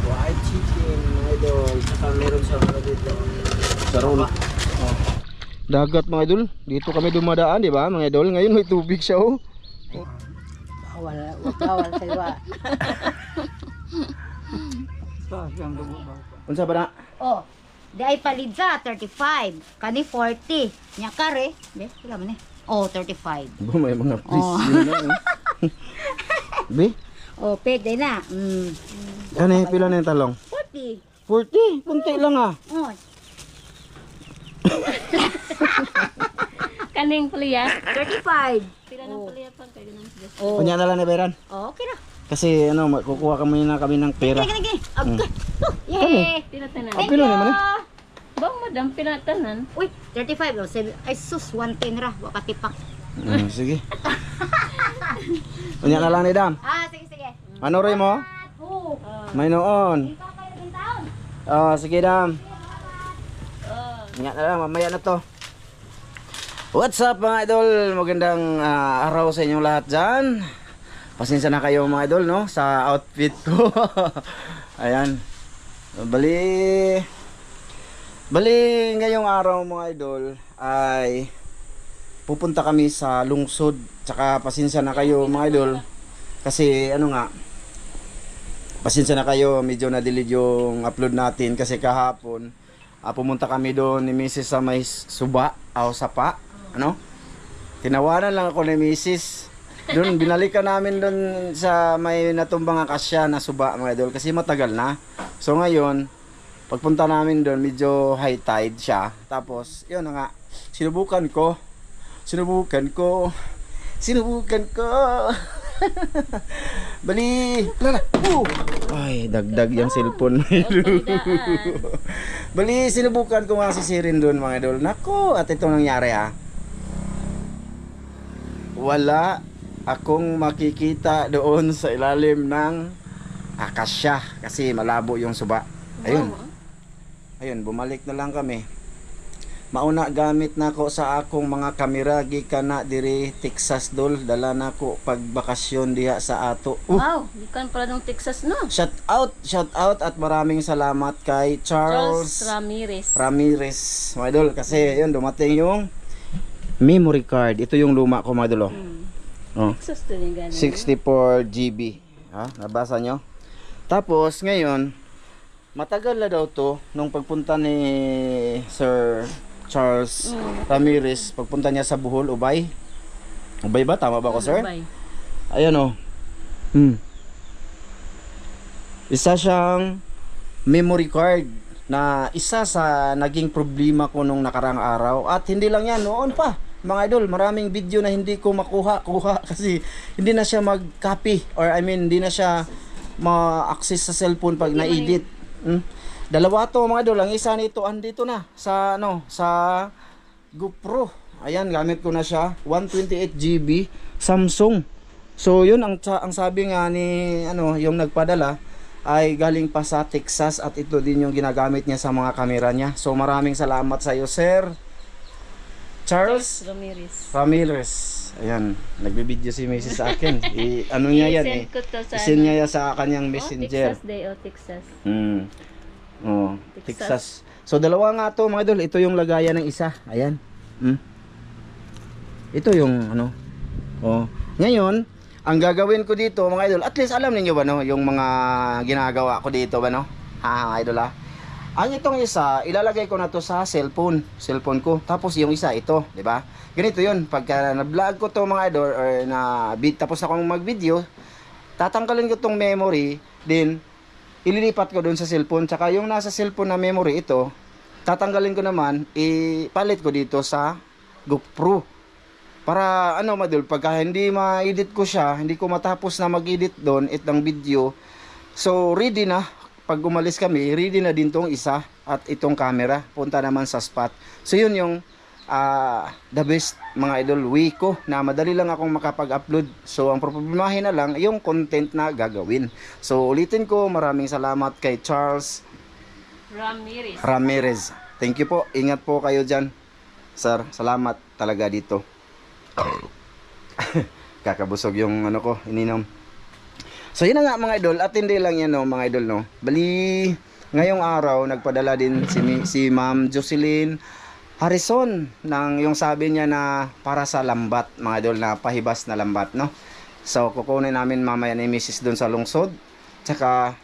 White chicken, idol. Saka meron siyang ano dito. Sarol. Dagat mga idol. Dito kami dumadaan, di ba mga idol? Ngayon may tubig siya oh. Bawal kayo. Unsa ba na? Oh, di ay palidza 35, kani 40. Nya kare, be, pila man eh. Oh, 35. Bo may mga please Oh. yun na. Be, Oh, pwede na. ano pila na yung talong? 40. 40, punti lang ah. Oh, Kaning paliya. 35. Pila ng paliya pag kayo ng Oh. Kunya na lang ni Beran. Oh, okay na. Kasi ano, kukuha kami na kami ng pera. Gini. Okay. Yay. Pila tanan. Thank Pila you. naman Bang madam pila tanan. Uy, 35 oh. Ay sus, 110 ra, wa katipak. Sige. Kunya na lang ni Dam. Ah, sige. Manoray mo? Oh. May noon. Ikaw kayo ng taon. Oh, sige Dam. Kunya na lang, mamaya na to. What's up mga idol? Magandang araw sa inyong lahat dyan. Pasensya na kayo mga idol no sa outfit ko. Ayan. Bali ngayong araw mga idol ay pupunta kami sa lungsod. Tsaka pasensya na kayo mga idol kasi ano nga, pasensya na kayo, medyo na-delete yung upload natin kasi kahapon pumunta kami doon ni Mrs. sa may suba o sapa, ano? Tinawanan lang ako ni Mrs. Doon binalikan namin doon sa may natumbang akasya na suba mga idol kasi matagal na. So ngayon, pagpunta namin doon medyo high tide siya. Tapos, yun na nga, sinubukan ko. Bali, lala. Ay, dagdag yung cellphone. Bali, sinubukan ko nga sisirin doon mga idol. Nako, at itong nangyari wala akong makikita doon sa ilalim ng akasya kasi malabo yung suba. Ayun, bumalik na lang kami. Mauna gamit na ko sa akong mga kamera gikan na diri Texas dol, dala na ko pagbakasyon diha sa ato. Wow, gikan pala ng Texas no. Shout out at maraming salamat kay Charles Ramirez, mga idol, kasi yun dumating yung memory card. Ito yung luma ko mga idol. Oh. Texas to yung gano'n. 64 GB. Nabasa nyo? Tapos ngayon, matagal na daw to nung pagpunta ni Sir Charles Ramirez, pagpunta niya sa Bohol, Ubay. Ubay ba? Tama ba ako, sir? Ubay. Ayan o. Isa siyang memory card na isa sa naging problema ko nung nakarang araw. At hindi lang yan, noon pa. Mga idol, maraming video na hindi ko makuha kasi hindi na siya mag-copy or hindi na siya ma-access sa cellphone pag na-edit. Dalawa to mga idol, ang isa nito andito na sa sa GoPro. Ayan, gamit ko na siya, 128 GB Samsung. So yun ang sabi nga ni yung nagpadala ay galing pa sa Texas at ito din yung ginagamit niya sa mga kamera niya. So maraming salamat sa iyo, Sir Charles Ramirez. Ayan, nagbibideo si Mrs. sa akin. Niya yan eh. Isin niya sa kanyang messenger. Texas Day o Texas. Texas. So dalawa nga to mga idol. Ito yung lagayan ng isa. Ayan. Ito yung Ngayon, ang gagawin ko dito mga idol, at least alam niyo ba yung mga ginagawa ko dito ba idol Ang itong isa, ilalagay ko na to sa cellphone ko. Tapos yung isa ito, 'di ba? Ganito 'yun. Pagka na-vlog ko to mga idol or tapos akong mag-video, tatanggalin ko tong memory, then ililipat ko doon sa cellphone. Tsaka yung nasa cellphone na memory ito, tatanggalin ko naman, ipalit ko dito sa GoPro. Para madul, pagka hindi ma-edit ko siya, hindi ko matapos na mag-edit doon itong video. So ready na. Pag umalis kami, ready na din tong isa at itong camera. Punta naman sa spot. So yun yung the best mga idol way ko na madali lang akong makapag-upload. So ang problemahin na lang yung content na gagawin. So ulitin ko, maraming salamat kay Charles Ramirez. Thank you po. Ingat po kayo dyan, sir. Salamat talaga dito. Kakabusog yung ko, ininom. So yun na nga mga idol, at hindi lang yan no, mga idol no. Bali, ngayong araw nagpadala din si Ma'am Jocelyn Harrison ng yung sabi niya na para sa lambat, mga idol, na pahibas na lambat no. So kukunin namin mamaya ni Mrs. doon sa lungsod. Tsaka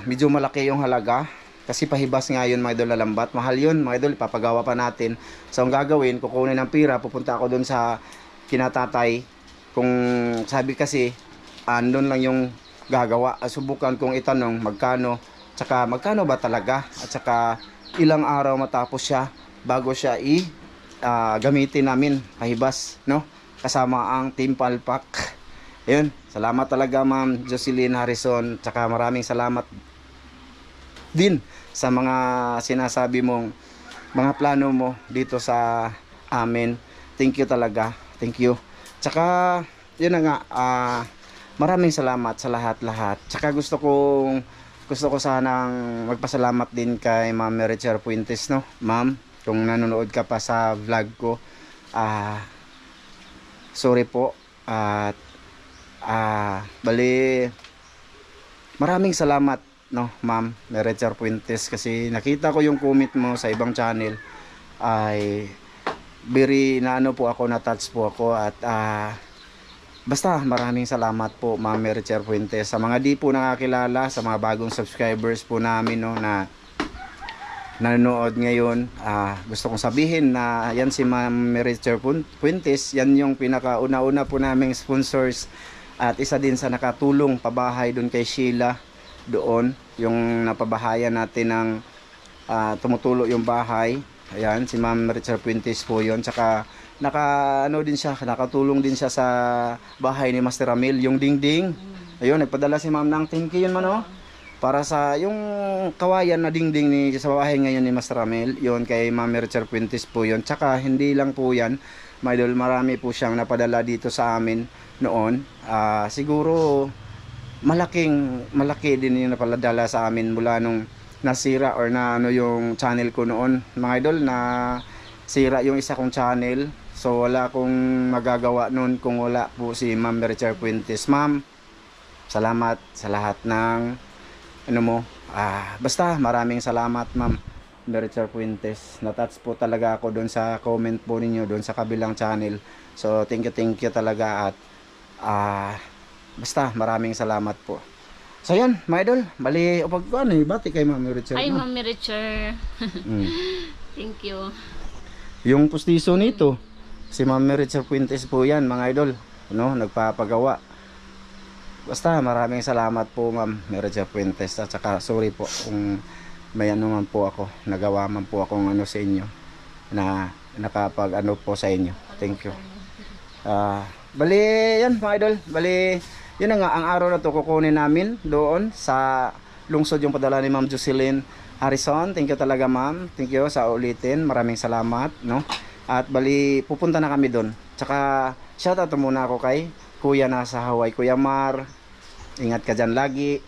medyo malaki yung halaga kasi pahibas nga yun mga idol na lambat. Mahal yun mga idol, ipapagawa pa natin. So ang gagawin, kukunin ng pira, pupunta ako doon sa kinatatay. Kung sabi kasi andun lang yung gagawa. Subukan kong itanong magkano, tsaka magkano ba talaga, at tsaka ilang araw matapos siya bago siya gamitin namin pahibas no, kasama ang timpal pack. Yun, salamat talaga Ma'am Jocelyn Harrison, tsaka maraming salamat din sa mga sinasabi mong mga plano mo dito sa amin. Thank you talaga, thank you. Tsaka yun na nga, maraming salamat sa lahat-lahat. Tsaka gusto ko sanang magpasalamat din kay Ma'am Mericher Puentes no. Ma'am, kung nanonood ka pa sa vlog ko, sorry po, at bali maraming salamat no Ma'am Mericher Puentes, kasi nakita ko yung comment mo sa ibang channel, ay very na ano po ako, na touch po ako, at basta maraming salamat po Ma'am Mericher Puentes. Sa mga di po nakakilala, sa mga bagong subscribers po namin no, na nanonood ngayon, gusto kong sabihin na yan si Ma'am Mericher Puentes, yan yung pinakauna-una po naming sponsors, at isa din sa nakatulong pabahay doon kay Sheila doon, yung napabahayan natin ng tumutulo yung bahay. Ayan, si Ma'am Mericher Puentes po yun. Tsaka nakatulong din siya sa bahay ni Master Ramil, yung dingding. Ayun, nagpadala si Ma'am ng 10K yun man, para sa yung kawayan na dingding sa bahay ngayon ni Master Ramil. Yun, kay Ma'am Mericher Puentes po yun. Tsaka hindi lang po yan, my idol, marami po siyang napadala dito sa amin noon. Siguro malaki din yung napadala sa amin mula nung nasira or na ano yung channel ko noon, mga idol, na sira yung isa kong channel. So wala akong magagawa noon kung wala po si Ma'am Mericher Puentes. Ma'am, salamat sa lahat ng ano mo. Basta maraming salamat Ma'am Mericher Puentes. Na-touch po talaga ako doon sa comment po ninyo doon sa kabilang channel. So thank you talaga, at basta maraming salamat po. So yan, mga idol, bali upag ko bati kay Ma'am Mericher. Ay, Ma'am Mericher. Thank you. Yung pustiso nito, si Ma'am Mericher Puentes po yan, mga idol, no, nagpapagawa. Basta maraming salamat po Ma'am Mericher Puentes, at saka sorry po kung may ano man po ako, nagawa man po akong ano sa inyo, na nakapag ano po sa inyo. Thank you. Bali yan mga idol, bali yun na nga, ang araw na to kukunin namin doon sa lungsod yung padala ni Ma'am Jocelyn Harrison. Thank you talaga Ma'am, thank you sa ulitin, maraming salamat no. At bali pupunta na kami doon. Tsaka shoutout muna ako kay Kuya na sa Hawaii, Kuya Mar, ingat ka dyan lagi,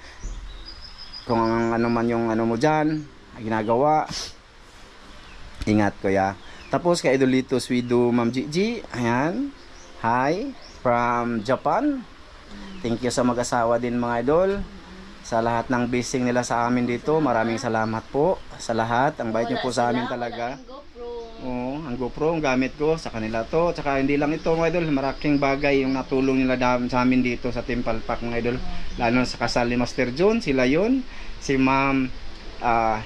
kung ano man yung ano mo dyan ginagawa, ingat Kuya. Tapos kay Idolito Swido Ma'am Gigi, ayan, hi from Japan. Thank you sa mag-asawa din mga idol, sa lahat ng blessing nila sa amin dito. Maraming salamat po sa lahat. Ang bait niyo po sa amin talaga. Oo, ang GoPro ang gamit ko sa kanila to. Tsaka hindi lang ito mga idol, maraking bagay yung natulong nila sa amin dito sa Temple Park mga idol. Lalo sa kasal ni Master John, sila yun. Si Ma'am,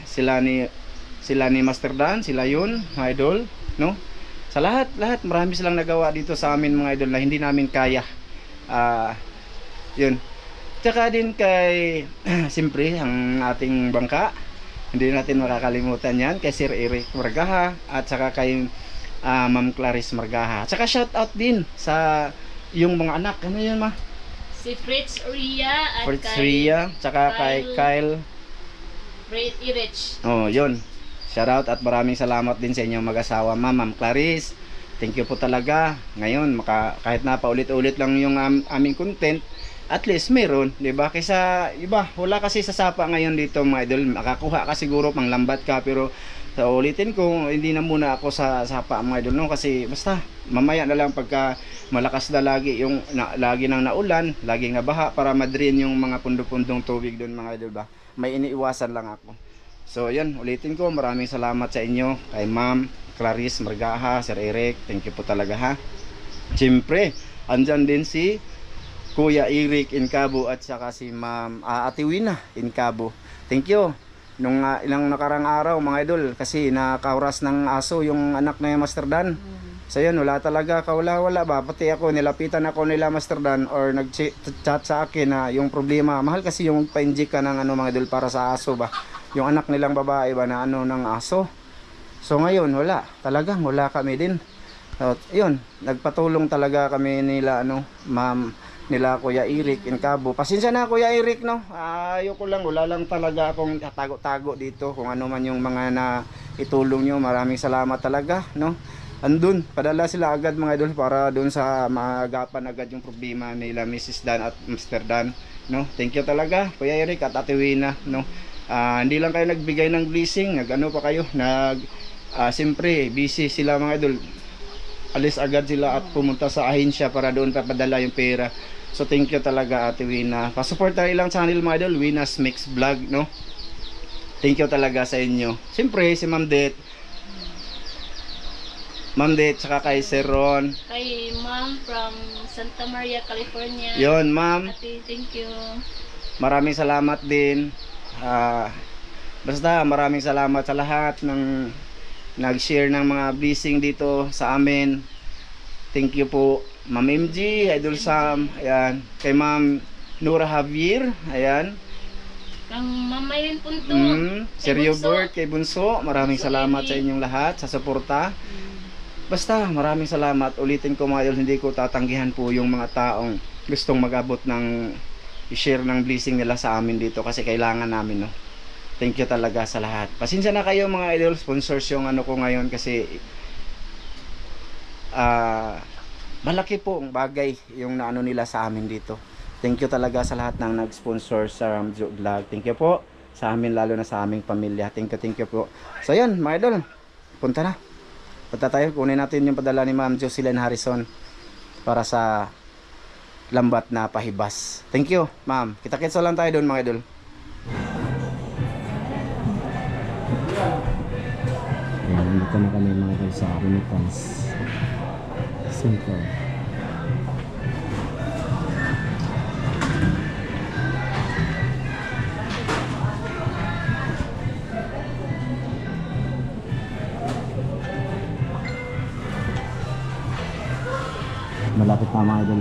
sila ni Master Dan, sila yun mga idol, no? Sa lahat marami silang nagawa dito sa amin mga idol na hindi namin kaya. Yun. Tsaka din kay siyempre ang ating bangka, hindi natin makakalimutan yan, kay Sir Eric Margaha, at saka kay Ma'am Clarice Margaha. Tsaka shout out din sa yung mga anak, ano yun ma? Si Fritz Ria at Fritz Ria, tsaka kay Kyle Irich. Oh, yun. Shout out at maraming salamat din sa inyong mag-asawa Ma'am Clarice. Thank you po talaga. Ngayon, kahit na paulit-ulit lang yung aming content, at least meron, 'di ba? Kaysa iba, wala kasi sa sapa ngayon dito mga idol. Makakuha ka siguro pang lambat ka, pero So ulitin ko, hindi na muna ako sa sapa mga idol, no, kasi basta mamaya na lang pagka malakas na lagi yung lagi nang naulan, laging nabaha para ma-drain yung mga pundo-pundong tubig doon mga idol ba. May iniiwasan lang ako. So yan, ulitin ko, maraming salamat sa inyo kay Ma'am Clarice Margaha, Sir Eric, thank you po talaga ha. Siyempre, andyan din si Kuya Eric Incabo at saka si Ma'am Ate Wina Incabo. Thank you. Nung ilang nakarang araw mga idol, kasi nakauras ng aso yung anak na yung Master Dan. So yun, wala talaga, wala ba, pati ako, nilapitan ako nila Master Dan or nag-chat sa akin na yung problema, mahal kasi yung pa-inject ka ng mga idol para sa aso ba, yung anak nilang babae ba na ng aso. So ngayon, wala kami din. So yun, nagpatulong talaga kami nila Ma'am nila Kuya Eric Incabo. Pasensya na Kuya Eric, no, ayoko lang, wala lang talaga akong tago-tago dito kung ano man yung mga na itulong nyo. Maraming salamat talaga, no. Andun, padala sila agad mga idol para doon sa maagapan agad yung problema nila Mrs. Dan at Mr. Dan, no. Thank you talaga Kuya Eric at Ate Wina, no. Hindi lang kayo nagbigay ng blessing, pa kayo, siyempre busy sila mga idol. Alis agad sila at pumunta sa ahensya para doon papadala yung pera. So thank you talaga Ate Wina. Pa-support tayo ilang channel mga idol, Wina's Mix Vlog, no. Thank you talaga sa inyo. Siyempre si Ma'am Det, saka kay Sir Ron. Kay Ma'am from Santa Maria, California. Yon Ma'am, Ate, thank you. maraming salamat din. Basta maraming salamat sa lahat ng nag-share ng mga blessing dito sa amin. Thank you po Ma'am MG, Idol Sam, ayan, kay Ma'am Nora Javier, ayan, Kang Ma'am Maylin Punto. Sir Hubert, kay Bunso, maraming salamat sa inyong lahat sa suporta. Basta maraming salamat. Ulitin ko mga idol, hindi ko tatanggihan po yung mga taong gustong mag-abot ng i-share ng blessing nila sa amin dito kasi kailangan namin, no. Thank you talaga sa lahat. Pasensya na kayo mga idol, sponsors yung ko ngayon kasi malaki po ang bagay yung nila sa amin dito. Thank you talaga sa lahat ng nag-sponsor sa Ramjo Vlog. Thank you po sa amin, lalo na sa aming pamilya. Thank you po. So yan mga idol, punta tayo, kunin natin yung padala ni Ma'am Jocelyn Harrison para sa lambat na pahibas. Thank you Ma'am. Kita-kits lang tayo doon mga idol. Nandito na kami mga idol sa Remittance Center. Malapit na mga idol.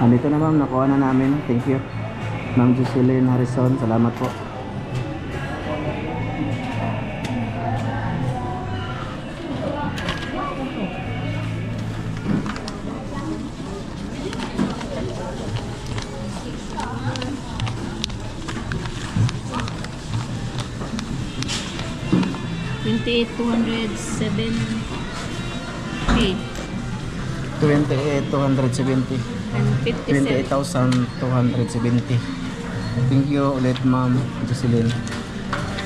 Andito na ma'am, nakuha na namin. Thank you Ma'am Jocelyn Harrison, salamat po. $28,270. 28,270. And 57. 28,270. Thank you ulit Ma'am Jocelyn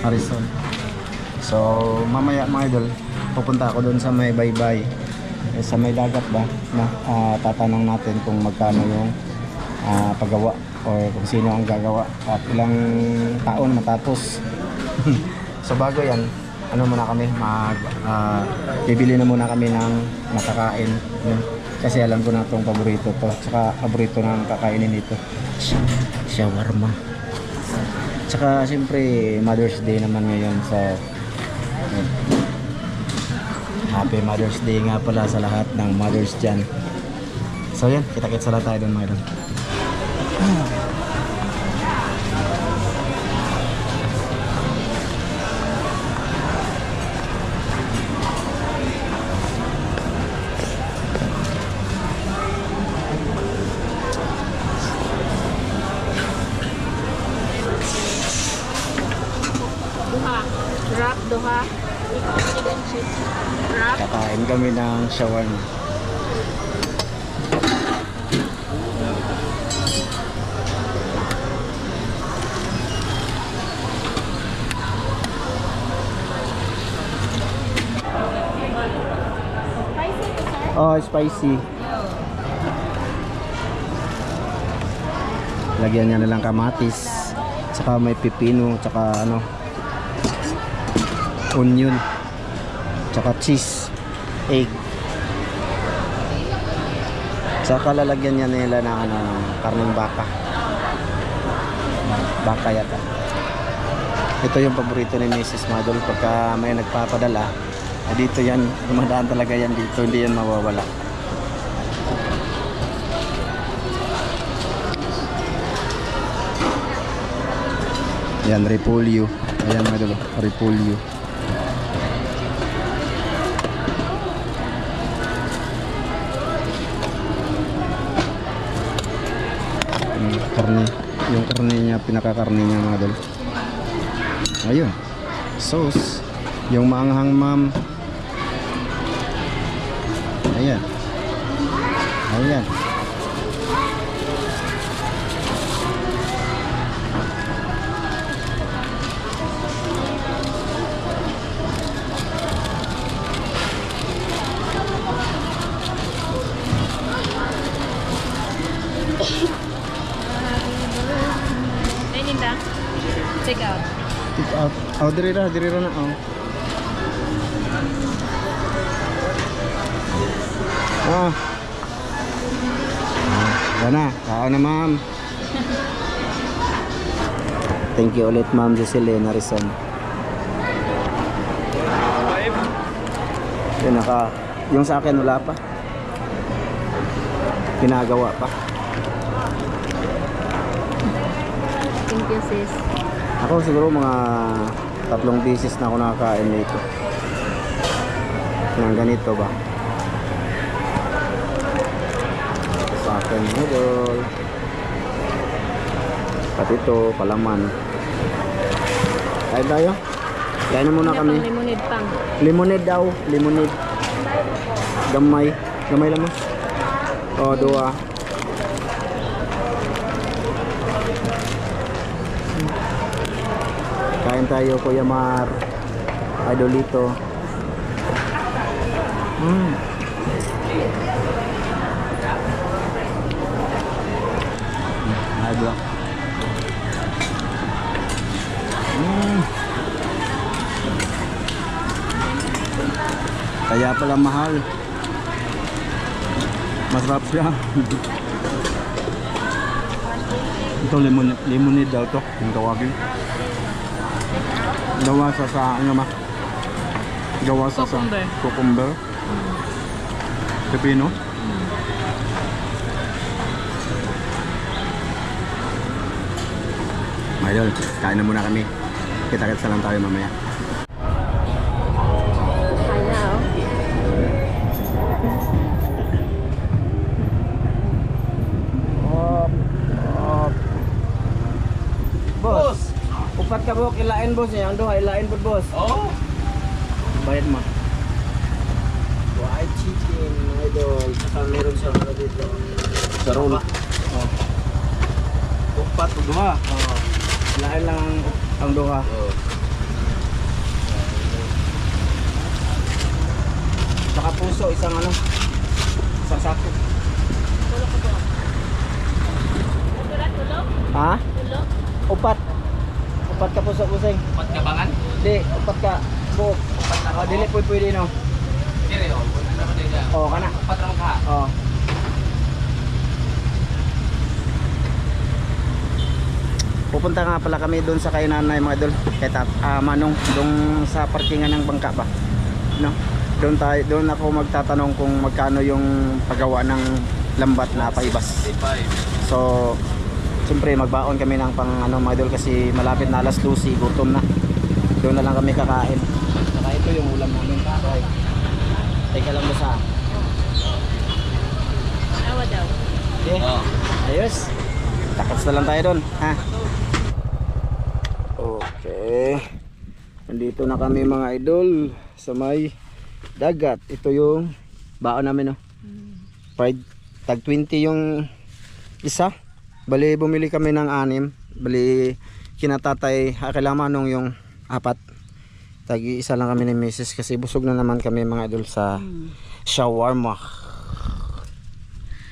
Harrison. So mamaya mga idol, pupunta ako doon sa may baybay, sa may dagat ba na tatanong natin kung magkano yung paggawa or kung sino ang gagawa at ilang taon matapos. So bago yan, muna kami bibili na muna kami ng makakain, kasi alam ko na itong paborito to, tsaka paborito ng kakainin dito, shawarma. Tsaka siyempre Mother's Day naman ngayon, so Happy Mother's Day nga pala sa lahat ng mothers dyan. So yan, kita-kits lang tayo dun mga idol. shawarma. Chicken cheese wrap. Kakain kami ng shawarma. Oh, spicy. Lagyan niya na lang kamatis, saka may pipino, saka ano, onion, saka cheese, egg. Saka lalagyan niya nila ng ano, karneng baka. Baka yata. Ito yung paborito ni Mrs. Madol pagka may nagpapadala. Dito yan, dumadaan talaga yan dito, hindi yan mawawala. Yan, repolyo. Ayan mga dulo, repolyo. Karne, yung karne niya, pinakakarne niya mga dulo. Ayun, sauce. Yung maanghang ma'am. Ayan. Ayan. Ay, Ninda. Check out. Take out. Oh, diri ra na. Oh. Ah. Yan na. Kaon na ma'am. Thank you ulit ma'am Jocelyn Harrison. Yun yung sa akin wala pa. Ginagawa pa. Thank you, sis. Ako siguro mga 3 beses na ako nakakain dito. Nang ganito ba? Sa akin noodle. At ito, palaman. Kain tayo? Kain na muna kami. Lemonade pang. Lemonade daw, lemonade. Gamay. Gamay lang mo. O, dua. Kain tayo, Kuya Mar. Idolito. Idol. Kaya pala mahal. Masarap siya. Ito lemonade daw to, yung tawagin. Gawa sa ano ma? Gawa sa cucumber. Pepino. Idol, kain na muna kami. Kita-kita lang tayo mamaya. Kain na, Boss, upat ka buhok, ilain boss niya. Ando, ilain po boss. Oh! Bayad mo. White chicken, idol. Saka meron siyang ano dito. Sa roll. Oh. Upat o duha. Oh. Ilain lang ang duha. Oh. Saka puso, isang ano. Isang sako. Ha? Upat. Upat ka puso pusing. Upat ka bangan? Di, upat ka buhok. Oh, dili po pwede no. Dire o. Oh, kana. Upat lang ka. Oh. Pupunta nga pala kami doon sa kay nanay mga idol. Kay Manong doon sa parkingan ng bangka ba. No? Doon ako magtatanong kung magkano yung paggawa ng lambat na paibas. So, siyempre magbaon kami ng pang ano mga idol kasi malapit na alas 12, gutom na. Doon na lang kami kakain. Saka ito yung ulam namin. Okay. Teka lang mo sa. Awa daw. Okay. Oh. Ayos. Takats na lang tayo doon, ha? Okay. Nandito na kami mga idol sa may dagat. Ito yung baon namin, no? Pride, tag 20 yung isa. Bali bumili kami ng 6. Bali kinatatay kailangan nung yung 4. Tag isa lang kami ni Mrs. kasi busog na naman kami mga idol sa shawarma.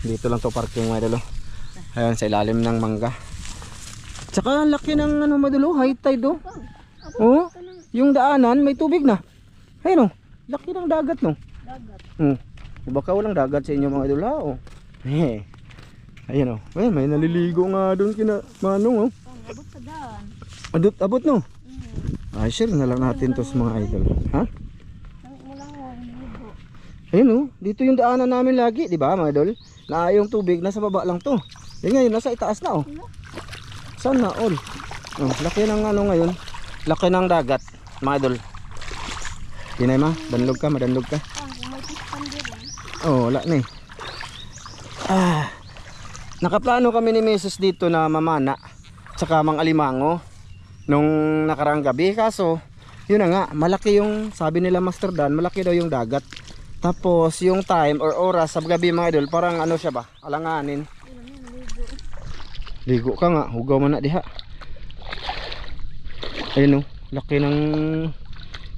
Dito lang to parking mga idol. Ayan sa ilalim ng mangga. Tsaka laki ng ano mga idol, high tide oh. Oh, yung daanan may tubig na. Ayun oh, laki ng dagat no. Dagat. Baka walang dagat sa inyo mga idol ha oh. Ayun oh. Ay, may naliligo nga doon kina Manong oh. Abot sa daan. Abot no. Ay, share na lang natin to sa mga idol. Ha? Ayun oh, dito yung daanan namin lagi, di ba mga idol? Na yung tubig nasa baba lang to. Yan ngayon nasa itaas na oh. Sana all. Oh, laki ng ano ngayon. Laki ng dagat, mga idol. Dinay ma, danlog ka, madanlog ka. Oh, wala na eh. Nakaplano kami ni Mrs. dito na mamana tsaka mang alimango nung nakaraang gabi, kaso yun na nga, malaki yung sabi nila Master Dan, malaki daw yung dagat. Tapos yung time or oras sa gabi mga idol, parang ano siya ba, alanganin. Ligo ka nga, hugaw mo na diha. Ayun oh, laki ng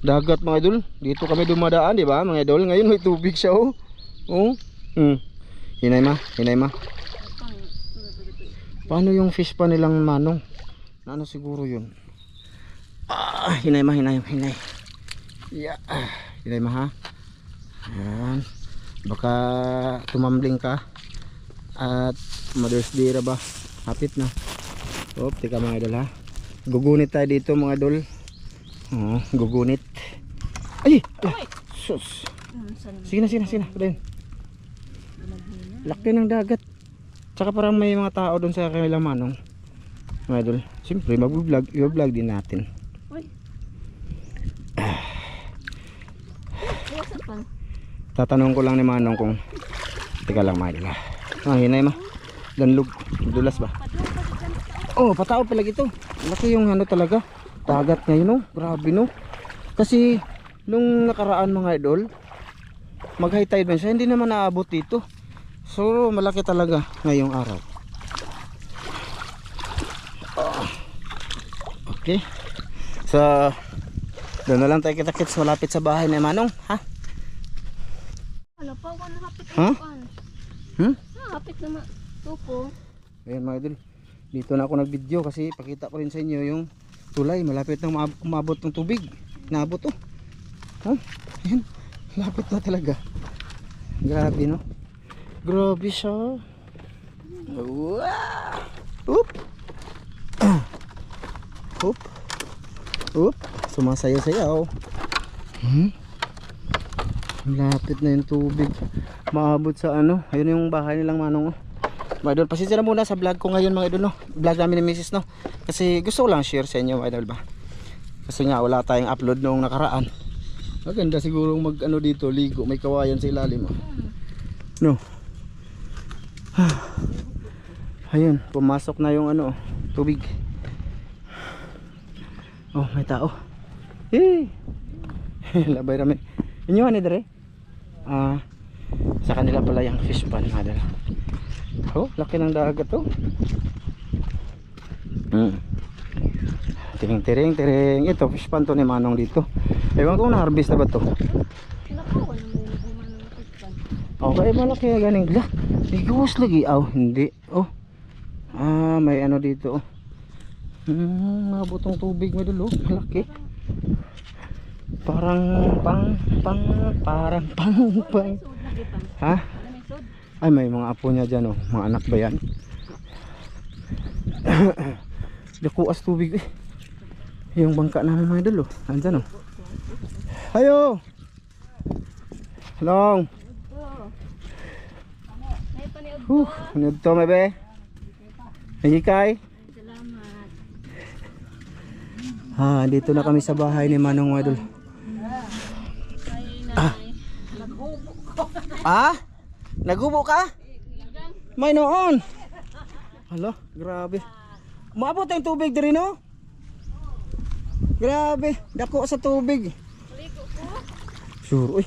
dagat mga idol. Dito kami dumadaan, di ba mga idol? Ngayon may tubig siya oh. Oh. Hinay ma, hinay ma. Paano yung fish pa nilang Manong? Ano siguro yun? Hinay ma, hinay, hinay. Yeah. Hinay ma ha. Ayan. Baka tumambling ka. At Mother's Day ra ba? Hapit na. Oh, tika mga idol ha. Gugunit tayo dito mga idol. Oh, gugunit. Ay! Sus. Sige na, sige na, sige na. Laki ng dagat. Tsaka parang may mga tao doon sa kanilang Manong. Mga idol. Siyempre mag-vlog, i-vlog din natin. Tatanong ko lang ni Manong kung teka lang mga idol. Hinay ma. Danlog, dulas ba? Oh, patao pala ito. Laki yung ano talaga. Dagat ngayon no. Grabe no. Kasi nung nakaraan mga idol, mag high tide man siya, hindi naman naabot dito. So malaki talaga ngayong araw. Okay. So doon na lang tayo kita-kits malapit sa bahay ni Manong, ha? Wala pa ako nakapit. Ha? Nakapit naman. Tupo. Ayan mga idol, dito na ako nag-video kasi pakita ko rin sa inyo yung tulay. Malapit nang umabot ng tubig. Naabot oh. Ayan, malapit na talaga. Grabe no. Grabe siya. Wow. Oop. Oop. Oop. Sumasayaw-sayaw. Malapit na yung tubig. Maabot sa ano. Ayun yung bahay nilang Manong oh. Mga idol, pasensya na muna sa vlog ko ngayon mga idol no. Vlog namin ni Mrs. no. Kasi gusto ko lang share sa inyo mga idol ba. Kasi nga wala tayong upload noong nakaraan. Maganda siguro mag ano dito, ligo, may kawayan sa ilalim oh. No. Ayun, pumasok na yung ano, tubig. Oh, may tao. Labay rami. Inyo ani dire? Sa kanila pala yung fish pan mga idol. Oh, laki ng dagat to. Tiring. Ito, fish pan to ni Manong dito. Ewan ko na-harvest na ba to? Okay, malaki ganing. May gawas lagi. Hindi. Oh. May ano dito. Mabutong tubig mo dulo. Malaki. Parang Ha? Ay, may mga apo niya dyan, oh. Mga anak ba yan? Dakuas tubig eh. Yung bangka namin mga idol, oh. Andyan, oh. Hayo! Long! Ano ito, may be? Nagikay? Salamat. Dito na kami sa bahay ni Manong mga idol. Nagubo ka? May noon. Hala, grabe. Maabot ang tubig diri no? Grabe, dako sa tubig. Ligo ko. Sure, uy.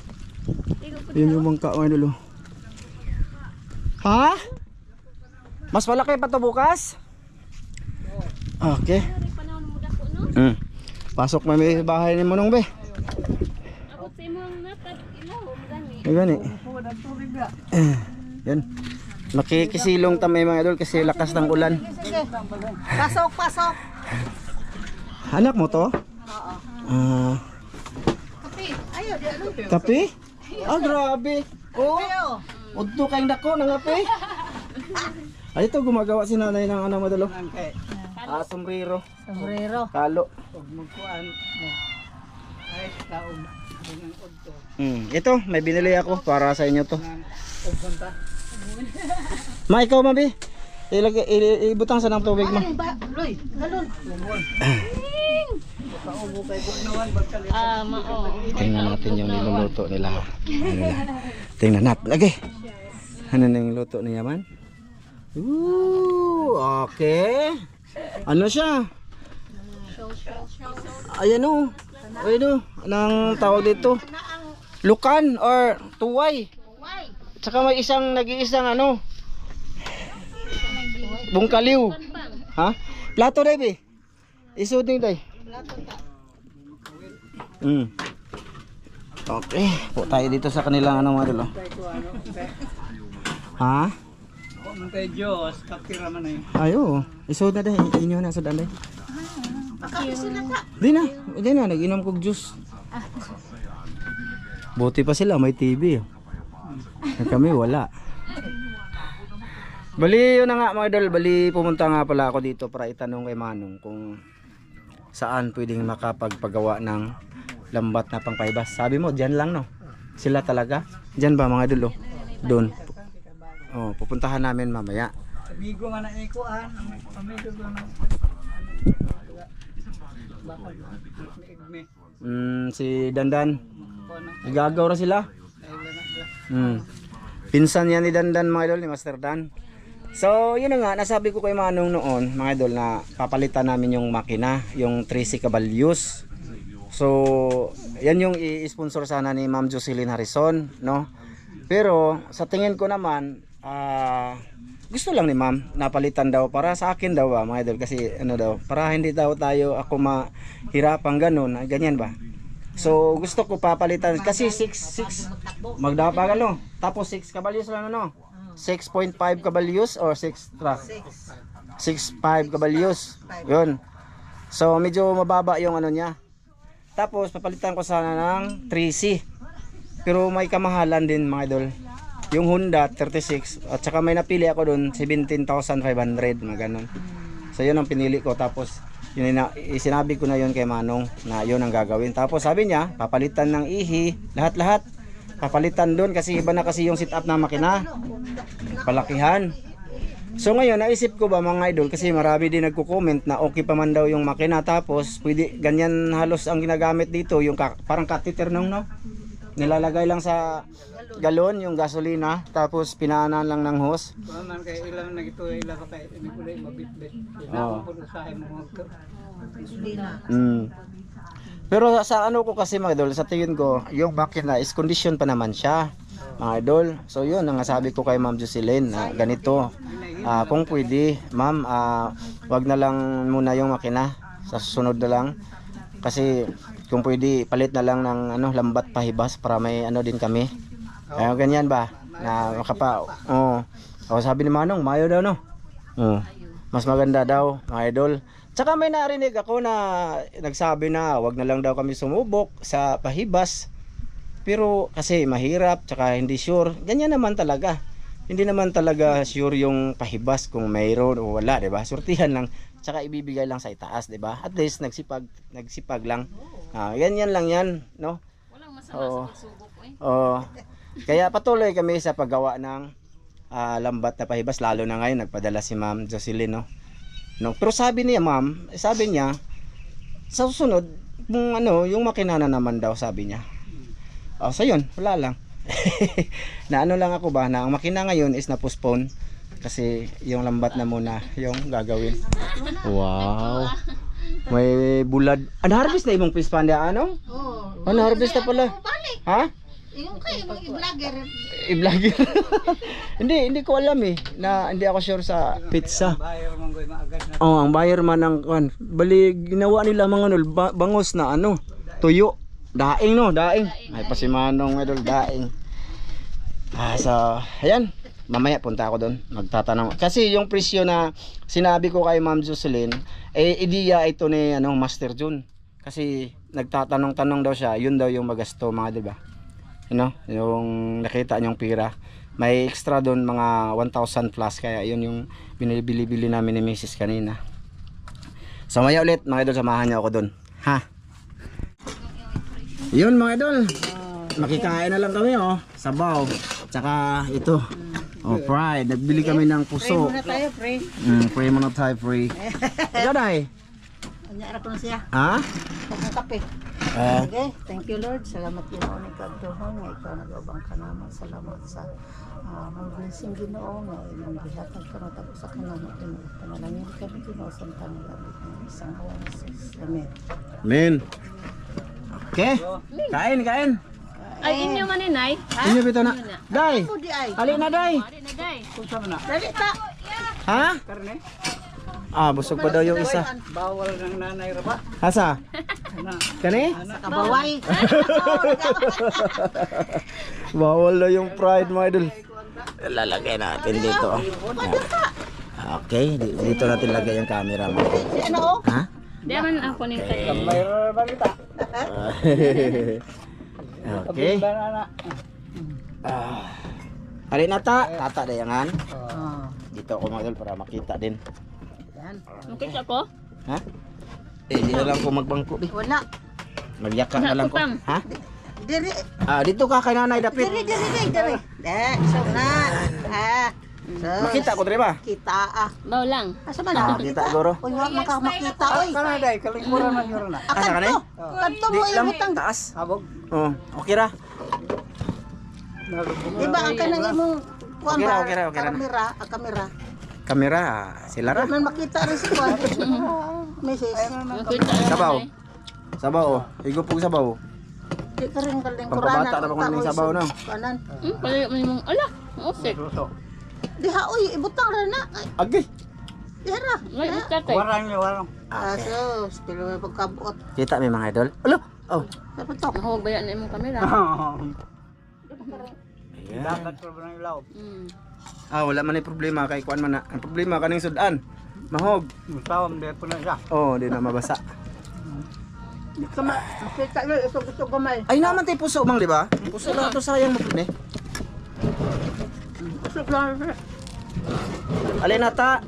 Ligo ko. Yun yung bangka mga idol. Ha? Mas malaki pa to bukas? Okay. Ari panahon mo dako no. Pasok may bahay ni Monong be. Abot sa imong natad ilaw mo gani. May gani. Yan. Nakikisilong tamay mga idol kasi lakas ng ulan. Pasok, pasok. Anak mo to? Oo. Kape. Ayo, di ano. Kape? Ah, grabe. Oh. Udto kayong dako ng kape. Ay, ito gumagawa si nanay ng ano madalo. Sombrero. Sombrero. Kalo. Huwag magkuhan. Ay, taong. Ang udto. Ito, may binili ako para sa inyo to. Ugbanta. Ma, ikaw mabi. Ibutang sa ng tubig mo. Loy, galon. Paubo kay Bugnawan. Bagkali. Mao. Tingnan natin yung niluluto nila. Tingnan natin. Lagi. Ano na yung luto niya man? Okay. Ano siya? Ayan o. Ayan o. Anong tawag dito? Lukan or tuway. Tsaka may isang nag-iisang ano. Bungkaliw. Ha? Plato day be. Isod din day. Okay. Po tayo dito sa kanilang ano mga dalo. Ha? Huwag man tayo Diyos. Kapira man eh. Ayo. Isod na day. Inyo na sa day. Di na. Di na. Nag-inom kong juice. Buti pa sila. May TV. Kami wala. Bali yun na nga mga idol. Bali pumunta nga pala ako dito para itanong kay Manong kung saan pwedeng makapagpagawa ng lambat na pangpaibas. Sabi mo dyan lang no? Sila talaga? Dyan ba mga idol? Doon. Oh, pupuntahan namin mamaya. Amigo man na ikuhan. Amigo ko na. Bakal. Si Dandan. Ano? Nagagaw ra sila. Ay, wala na. Pinsan yan ni Dandan mga idol, ni Master Dan. So yun na nga, nasabi ko kay Manong noon mga idol na papalitan namin yung makina, yung 3C Caballos. So yan yung i-sponsor sana ni Ma'am Jocelyn Harrison, no? Pero sa tingin ko naman gusto lang ni Ma'am napalitan daw para sa akin daw mga idol, kasi ano daw, para hindi daw tayo ako mahirapang ganun, ganyan ba? So gusto ko papalitan kasi 6 magdapa ano, tapos 6 kabalyos lang ano. 6.5 kabalyos or 6 truck? 6.5 kabalyos. Yun. So medyo mababa yung ano niya. Tapos papalitan ko sana ng 3C. Pero may kamahalan din mga idol. Yung Honda 36 at saka may napili ako doon 17,500 mga ganun. So yun ang pinili ko. Tapos yun sinabi ko na yun kay Manong na yun ang gagawin. Tapos sabi niya papalitan ng ihi, lahat-lahat papalitan doon kasi iba na kasi yung setup na makina, palakihan. So ngayon naisip ko ba mga idol, kasi marami din nagko-comment na okay pa man daw yung makina, tapos pwede ganyan halos ang ginagamit dito, yung parang catheter nung no, nilalagay lang sa galon yung gasolina, tapos pinaanan lang ng hose. Kung man kay ilang nagito ilang ka kay ini kulay mabitbit. Oo. Ina ko usahay mo magto. Pero sa ano ko kasi mga idol, sa tingin ko yung makina is condition pa naman siya mga idol. So yun ang sabi ko kay Ma'am Jocelyn na ganito, kung pwede ma'am, wag na lang muna yung makina, sa susunod na lang, kasi kung pwede palit na lang ng ano, lambat pahibas para may ano din kami. Ganyan ba na makapa. Sabi ni Manong mayo daw no. Mas maganda daw mga idol. Tsaka may narinig ako na nagsabi na wag na lang daw kami sumubok sa pahibas. Pero kasi mahirap, tsaka hindi sure. Ganyan naman talaga. Hindi naman talaga sure yung pahibas kung mayroon o wala, 'di ba? Surtihan lang, tsaka ibibigay lang sa itaas, 'di ba? At least nagsipag lang. Ganyan lang 'yan, no? Walang masama sa pagsubok Kaya patuloy kami sa paggawa ng lambat na pahibas, lalo na ngayon nagpadala si Ma'am Jocelyn, no? Pero sabi niya ma'am, sabi niya sa susunod yung makina na naman daw, sabi niya. So yun, wala lang. Na ano lang ako ba na ang makina ngayon is na-postpone kasi yung lambat na muna yung gagawin. Wow. May bulad. Harvest na imong fish panda ano? Oo. Harvest na pala. Balik. Ha? Yung kayo, mga i-vlogger. I-vlogger. hindi ko alam eh. Hindi ako sure sa pizza. Buyer man ko'y maagad na. Oh, ang buyer man ng kan. Bali ginawa nila mga ano, bangos na ano, tuyo. Daing no, daing. Ay pa si Manong idol, daing. So, ayan. Mamaya punta ako doon, magtatanong. Kasi yung presyo na sinabi ko kay Ma'am Jocelyn, ideya ito ni Master Jun. Kasi nagtatanong-tanong daw siya, yun daw yung magasto mga 'di ba? Yung nakita niyong pira. May extra doon mga 1,000 plus kaya yun yung binibili-bili namin ni Mrs. kanina. So maya ulit mga idol, samahan niyo ako doon. Ha? Yun mga idol. Makikain na lang kami sabaw. Tsaka ito. Fried. Nagbili kami ng puso. Pray muna tayo, pray. Pray muna tayo, pray. Ikaw dahil? Anyara ko na siya. Ha? Huwag ng kape. Okay, thank you Lord. Salamat Ginoo ni Kadtuhan nga ikaw nagabang ka naman. Salamat sa mga blessing Ginoo nga imong gihatag ka matapos sa kanang Ginoo. Panalangin kami Ginoo sa tanang gabi ng isang awan Jesus. Amen. Amen. Okay. Kain. Ay, inyo man inay. Inyo bito na. Day. Pudi ay. Ali na day. Ari na day. Kunsa man na? Dali ta. Ha? Karne? Busog pa daw yung isa. Bawal ng nanay ra ba? Asa? Ana. Kani? Kabaway. Bawal na yung pride mga idol. Lalagay natin dito. Okay, dito natin lagay yung camera mo. Si ano Ha? Di man ako ning kay. May balita. Okay. Banana. Ali na tata dayangan. Oh. Dito ako mga idol para makita din. Yan. Makita ko. Ha? Di na lang ko magbangko. Wala. Magyaka na lang ko. Nakutang. Ha? Diri. Dito ka kay nanay dapit. Diri. So na. So, Makita ko dire ba? kita Baw lang. Asa man na? Kita siguro. Uy, wag makita oy. Kana day kalingkuran man yun na. Asa ka na? Kanto Di mo lang imutang. taas. Habog. Oh, okay ra. Di ba ang kanang imong kuan Okay ba? ra. Kamera. Kamera sila ra. Man makita rin si kuan. Mrs. Makita na. Sabaw. Sabaw oh. Igupog sabaw. Di ka rin kaling Pampabata na ba kung sabaw na? Kanan. Palayo man imong ala. Usik. Suso. Diha oy, ibutang ra na. Agay. Diha ra. May tatay. Warang ni warang. Aso, pero may pagkabuot. Kita may mga idol. Alo. Oh. Dapat to. Mahog baya na imong kamera. Ayan. Dapat ko ba ng ilaw? Wala man ay problema kay kuan man na. Ang problema kaning sudan. Mahog. Musawam di po na siya. Di na mabasa. Kita nyo, gusto gamay. Ay naman tay puso mang di ba? Puso lang to sayang mo ni. Gusto lang. Ali na ta.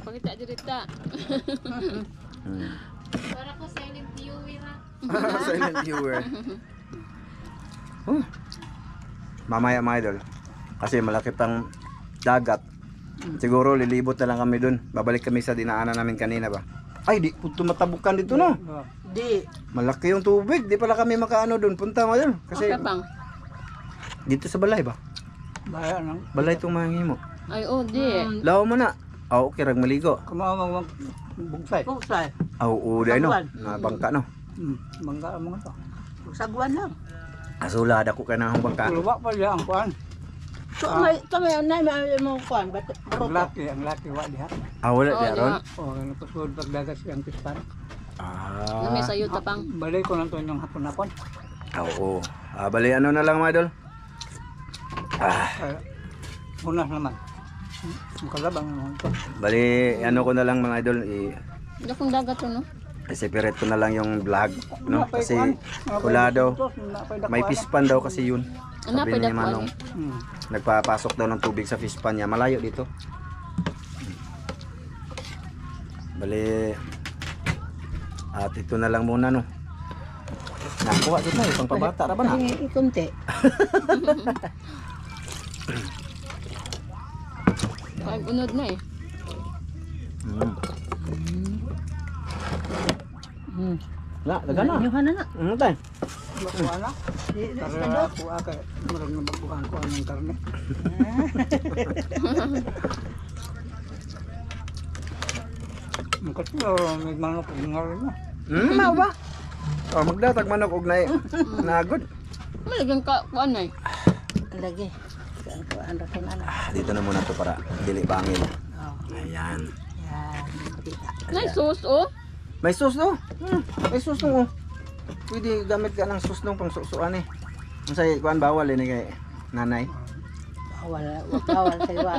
Pakita dirita. Para ko silent viewer. Silent viewer. Mamaya mga idol. Kasi malaki pang dagat. Siguro lilibot na lang kami dun. Babalik kami sa dinaanan namin kanina ba. Ay di po tumatabukan dito no. Di. Malaki yung tubig. Di pala kami makaano dun. Punta mga idol. Kasi Kapang. dito sa balay ba? Baya nang. Balay itong mahingimo. Ay di. Lawa mo na. Okay rag maligo. Kumawang bugsay. Pusay. Uday no. Bangka no. Mangga mo to. Sagwan lang. Asulad ako ka na ang bangka. Luwa pa diya ang kuan. So may na may mo kuan, but Ang laki wa diha. Wala di aron. Ano pasud pagdagas yang pispan. Nami sayo tapang. Balay ko nang yung hapon-hapon. Oo. Bali ano na lang mga idol. Unas naman. Makalabang naman to. Bali ano ko na lang mga idol Dakong dagat to no. i-separate ko na lang yung vlog no kasi wala daw may fishpan daw kasi yun. Sabi ni Manong nagpapasok daw ng tubig sa fishpan niya malayo dito. Bali at ito na lang muna no. Nakuha dito eh pang pabata ra ba na? Ikunti. Ay unod na eh. Na, dagan na. Nyuhan na. Tay. Makuha na. Karena ako kay murag na makuhaan ko ang karne. kasi may manok nga rin mo. Mao ba? Oh, magdatag manok og nay. Nagod. Malagang ka, kuan ay. Lagi. Ano ka na. Dito na muna to para dili bangin. Oh, Ayan. yan. Kita. Nay sus, oh. May sus no? May sus no. Oh. Pwede gamit ka ng sus nung pang susuan eh. Ang say kuan bawal ni kay nanay. Bawal sa iba.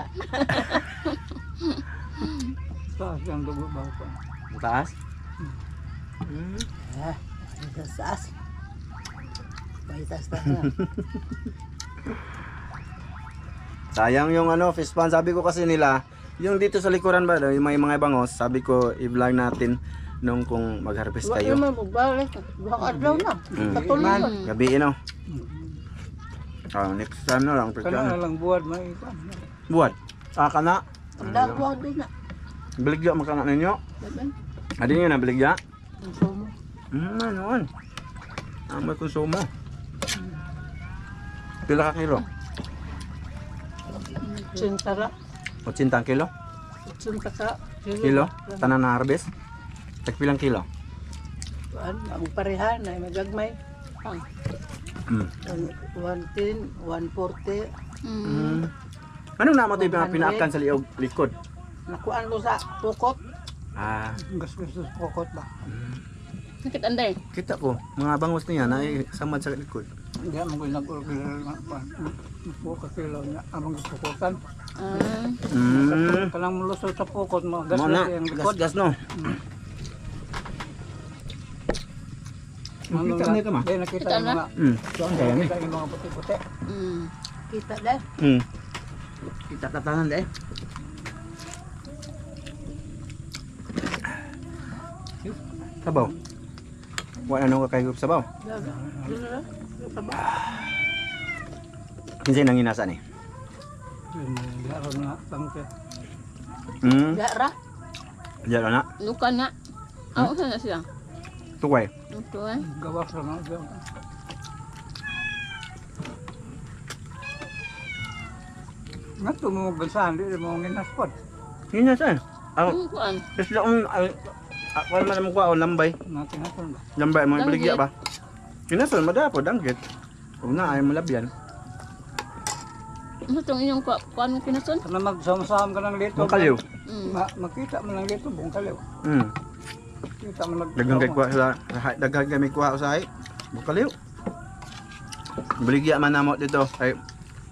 Taas yung dugo ba ko? Taas. Ah, taas. May taas na. Sayang yung ano, fish pan. Sabi ko kasi nila, yung dito sa likuran ba, yung may mga bangos, sabi ko i-vlog natin nung kung mag-harvest Wala kayo. naman magbalik. Buhang adlaw na. Katuloy na. Gabi no. Next time na lang. Kana na lang buwad may ikan. Buwan. Kana. Dagwag din na. Beligya makana ninyo. Dagan. Adi nyo na beligya? Ang sumo. Ano? May konsumo. Pila ka kilo? Sintara. 80 kilo? Sintara. Kilo? Tanan na harvest? Tagpilang kilo? Ang parehan ay magagmay. Ang 110, 140. Anong naman ito yung pinaakan sa likod? Nakuan mo sa pukot. Gas-gas sa kokot ba? Sakit anday. Kita ko, mga bangos niya na samad sa likod. Hindi mo ko nag-order nga pa. Po ka kilo na amang pukotan. Kanang mulusot sa pukot mo, gas-gas yung likod. Gas no. Nakita mo ito ma? Dahil nakita Kita yung na? mga Saan kaya ni? nakita yung mga puti-puti. Kita dahil. Kita tatanan deh. Sabaw. Wala nang kakayup sabaw. Kinsay nang inasa ni? Laro na tangke. Dara. Diyan na. Luka na. Ah, usan na siya. Tuway. Ito eh. Gawas na nga. Nga tumugasan, di mo nginaspod. Inasa. Ako, Ang kuan. kasi akong, ako naman mo ko, lambay. Nakinason ba? Lambay, mga Danggit. baligya ba? Kinason, madapod, danggit. Huwag na, ayaw malabyan. Ano itong inyong kuan mo kinason? Kana magsama-sama ka ng lito. Ang kaliw. Makita mo ng lito, buong kaliw. Kita mo nag... Dagang kay kuha sa, dagang kami kuha usahay. Bukaliw. Baligya man namo dito, ay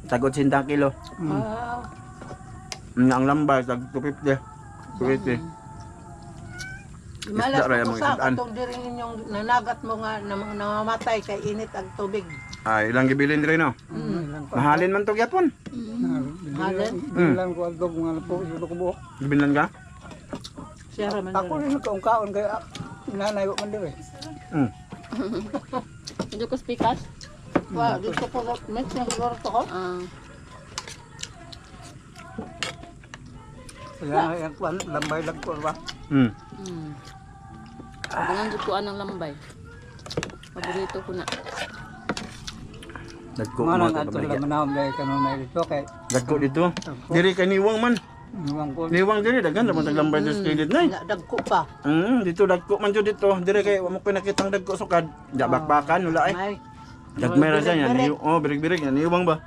tagot 10 kilo. Ang lambay, tag 250. 280. Malas Isda ra yung ko mga sa isdaan. katong diri ninyong nanagat mo nga namamatay kay init ang tubig. Ay, ilang gibilin rin no? Mahalin man to gyapon. Halin. Bilang ko ang mga po, ito ko buhok. Gibilan ka? Siya ra man. Ako rin kaon kaya nanay ko man dire. Hindi ko spikas. Wa dito ko sa met na siguro to ko. Kaya yung kuan, lambay lang ko ba? Ganang dukuan ng lambay. Paborito ko na. Dagko Mga mo nang ito ato baligya. lang manawag dahil kanunay dito kay Dagko dito. Diri kay niwang man. iwan ko. Niwang diri dagan ra man taglambay sa skidit nay. Dagko pa. Dito dagko man jud dito. Diri kay wa mo pinakitang dagko sukad. Ja bakbakan wala ay. May. Dagmay ra siya yan. Oh, birig-birig yan. Niwang ba?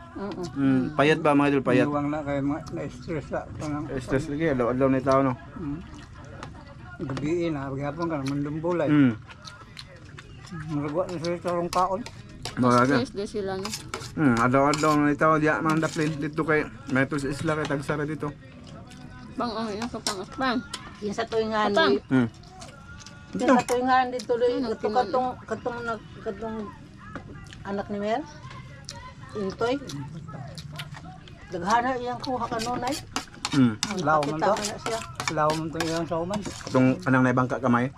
Payat ba mga idol? Payat. Iwan na kay na-stress na. Stress lagi. Adlaw-adlaw na tao no. Gabi na, paghapon ka naman lumbulay. Nagwa na sila sa rong kaon. Magaga. Yes, di sila no. Adlaw-adlaw na tao diya mga daplin dito kay may to sa isla kay tagsara dito. Bang, oh, yung kapang asbang. Yan sa tuingan Patang. di. Yan sa tuingan dito tuloy katong anak ni Mel. Intoy. Daghana iyang kuha kanunay. Law man to. Kita na siya. Law man to yung sauman. Itong anang naibangka kamay.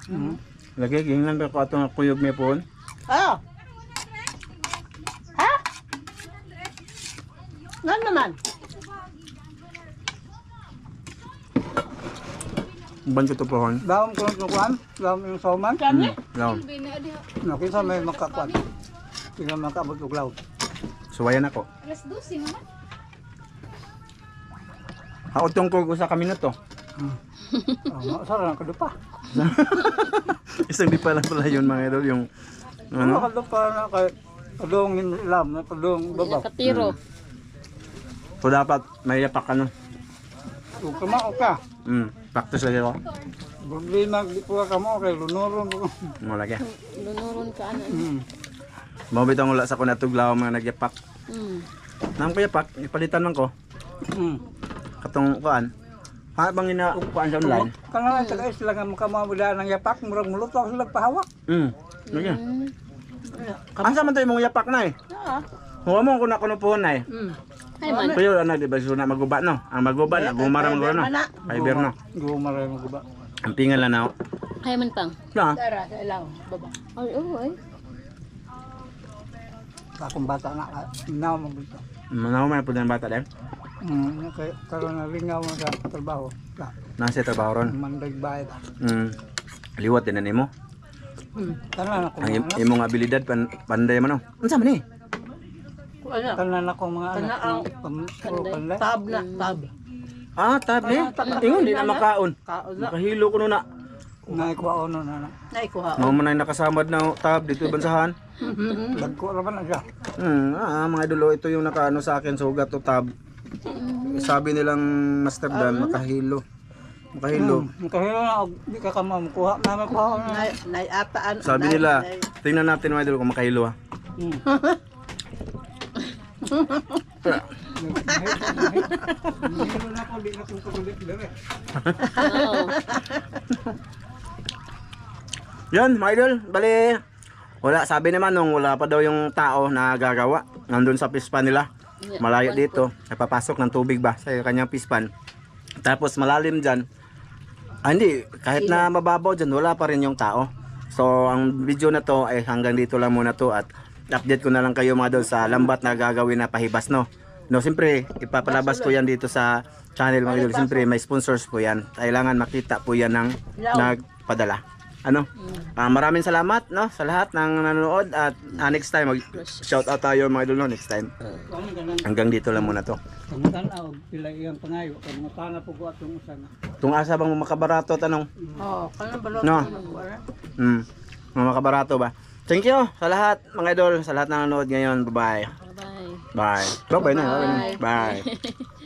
Lagi ginglan ko atong kuyog may puon. Ah. Ha? Nga naman. Ban ko to pohon. Lawom ko ng kuan, lawom yung sauman. Law. Nakita may makakuan. Tingnan makabot og law. Suwayan ako. Hautong ko usa ka minuto. Sarang kadupa. Isang di pa lang pala yun mga idol, yung Ano ano? kadupa na kay kadong ilam na kadong babaw. Katiro. So dapat may yapak ano. Kung kamao ka, Practice lagi ko. problema di po ka mo kay lunuron ko. Mo lagi. Lunuron ka ano. Mo bitong wala sa ko natuglaw mga nagyapak. Nang ko yapak, ipalitan man ko. Katong kuan. Ha bang ina kuan sa online? Kana sa guys lang ang makamawala ng yapak murag muluto sila pahawak. Lagi. Asa man tayo mong yapak na eh? Huwag mo ko na kunupuhon na eh. Ay man. Pero ano, di ba suna maguba no? Ang maguba, nagumara maguba no? Fiber no? Gumaray mo guba. Ang pingal lang na ako. Ay man pang. Na, Tara, sa ilaw, baba. Ay, oh, ay. Akong bata na inaw mo dito. manaw man po ng bata din. Kay karon na lingaw mo sa trabaho. Nasa trabaho ron. Mandag bayad. Liwat din na nimo. Tanan ako Ang mga imong abilidad panday man no. Unsa man ni? Ano? tanan ako mga anak. Tanaaw. Panday. Tab na, tab. Ah, tabi. Ingon di na makaon. Kaon na. Makahilo ko na. Naikuha ono na. Naikuha. Mo man ay nakasamad na tab dito bansahan. Dagko ra man na siya. Mga idolo, ito yung nakaano sa akin sugat to tab. Sabi nilang Master Dan makahilo. Makahilo. Kahilo na og di ka ka makuha na makuha na. Naiataan. Sabi nila, tingnan natin mga idol kung makahilo ha. Mahilo na ko di na ko kulit dire. Oo. Yan, mga idol, bali. Wala, sabi naman nung wala pa daw yung tao na gagawa. Nandun sa pispan nila. Malayo dito. Napapasok ng tubig ba sa kanyang pispan. Tapos malalim dyan. Hindi, kahit na mababaw dyan, wala pa rin yung tao. So, ang video na to ay hanggang dito lang muna to at update ko na lang kayo mga idol sa lambat na gagawin na pahibas, no? No, siyempre, ipapalabas ko yan dito sa channel mga idol. Siyempre, may sponsors po yan. Kailangan makita po yan ng nagpadala. Ano? Maraming salamat no sa lahat ng nanonood at next time mag shout out tayo mga idol no next time. Hanggang dito lang muna to. Tanaw pila iyang pangayo kay mga tana po ko atong usa na. Tung asa bang makabarato tanong? Oh, kana balot. No. Mga makabarato ba? Thank you sa lahat mga idol, sa lahat ng nanonood ngayon. Bye-bye. Bye. Bye. Bye na. Bye.